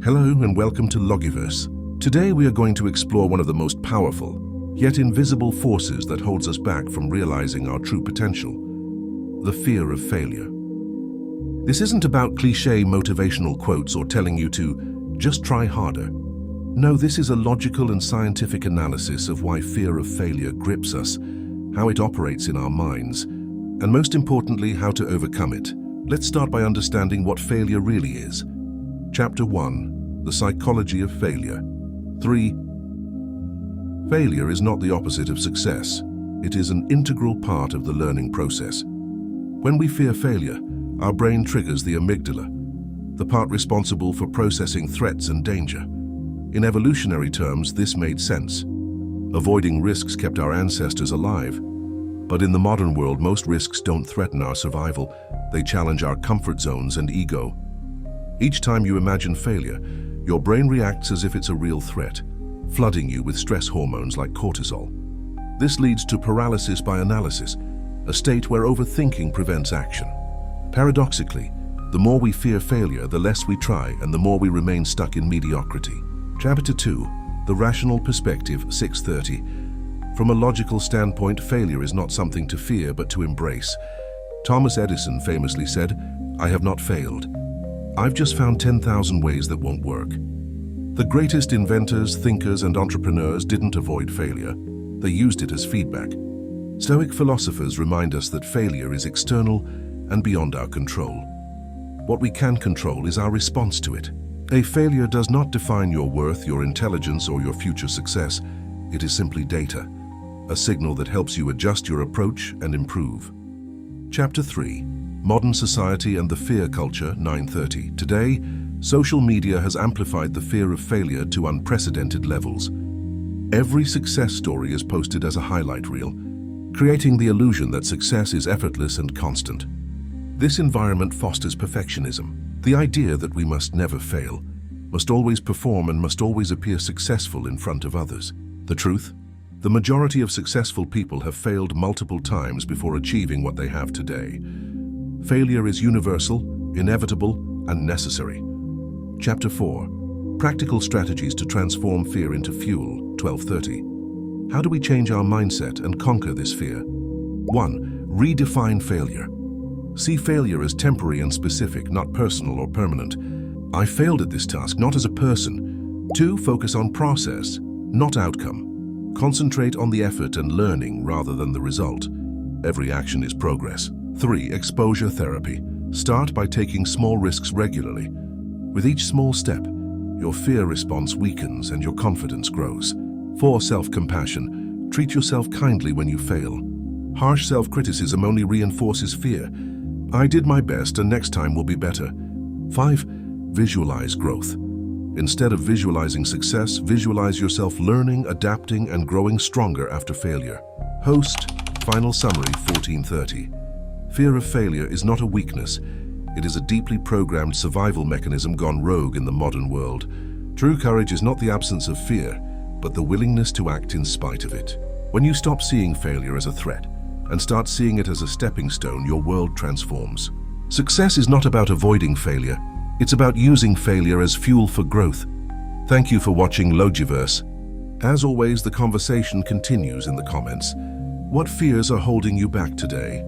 Hello and welcome to LOGIVERSE. Today we are going to explore one of the most powerful, yet invisible forces that holds us back from realizing our true potential: the fear of failure. This isn't about cliché motivational quotes or telling you to just try harder. No, this is a logical and scientific analysis of why fear of failure grips us, how it operates in our minds, and most importantly, how to overcome it. Let's start by understanding what failure really is. Chapter 1. The Psychology of Failure. 3. Failure is not the opposite of success. It is an integral part of the learning process. When we fear failure, our brain triggers the amygdala, the part responsible for processing threats and danger. In evolutionary terms, this made sense. Avoiding risks kept our ancestors alive. But in the modern world, most risks don't threaten our survival. They challenge our comfort zones and ego. Each time you imagine failure, your brain reacts as if it's a real threat, flooding you with stress hormones like cortisol. This leads to paralysis by analysis, a state where overthinking prevents action. Paradoxically, the more we fear failure, the less we try and the more we remain stuck in mediocrity. Chapter 2. The Rational Perspective, 6:30. From a logical standpoint, failure is not something to fear but to embrace. Thomas Edison famously said, "I have not failed. I've just found 10,000 ways that won't work." The greatest inventors, thinkers, and entrepreneurs didn't avoid failure. They used it as feedback. Stoic philosophers remind us that failure is external and beyond our control. What we can control is our response to it. A failure does not define your worth, your intelligence, or your future success. It is simply data, a signal that helps you adjust your approach and improve. Chapter 3. Modern Society and the Fear Culture, 9:30. Today, social media has amplified the fear of failure to unprecedented levels. Every success story is posted as a highlight reel, creating the illusion that success is effortless and constant. This environment fosters perfectionism, the idea that we must never fail, must always perform, and must always appear successful in front of others. The truth? The majority of successful people have failed multiple times before achieving what they have today. Failure is universal, inevitable, and necessary. Chapter 4. Practical Strategies to Transform Fear into Fuel, 12:30. How do we change our mindset and conquer this fear? 1. Redefine failure. See failure as temporary and specific, not personal or permanent. I failed at this task, not as a person. 2. Focus on process, not outcome. Concentrate on the effort and learning rather than the result. Every action is progress. 3. Exposure therapy. Start by taking small risks regularly. With each small step, your fear response weakens and your confidence grows. 4. Self-compassion. Treat yourself kindly when you fail. Harsh self-criticism only reinforces fear. I did my best and next time will be better. 5. Visualize growth. Instead of visualizing success, visualize yourself learning, adapting, and growing stronger after failure. Host, Final Summary, 14:30. Fear of failure is not a weakness. It is a deeply programmed survival mechanism gone rogue in the modern world. True courage is not the absence of fear, but the willingness to act in spite of it. When you stop seeing failure as a threat and start seeing it as a stepping stone, your world transforms. Success is not about avoiding failure. It's about using failure as fuel for growth. Thank you for watching LOGIVERSE. As always, the conversation continues in the comments. What fears are holding you back today?